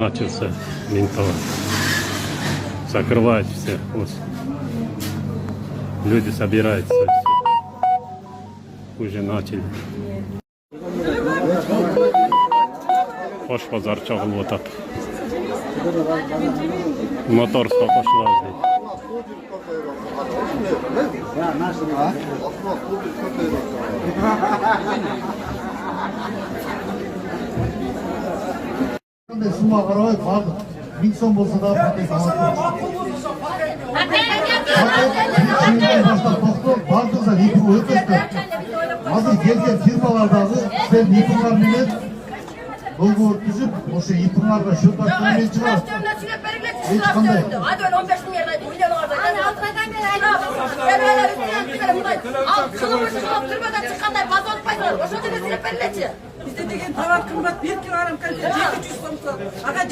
Начался ментовать. Закрывать все. Вот. Люди собираются. Уже начали. Хош базар чагылып атат. Моторство пошло здесь. Сумма қарабай бардық. 1000 сом болса да бардық. Бардықса 2 мың өтесті. Азыр келген фирмалардағы сіздер 2 мыңмен договор түзіп, осы 2 мыңға шөп аттарымен шығар. Ешқандай. Bizde деген товар қымбат, 1 килограмм 200 сом.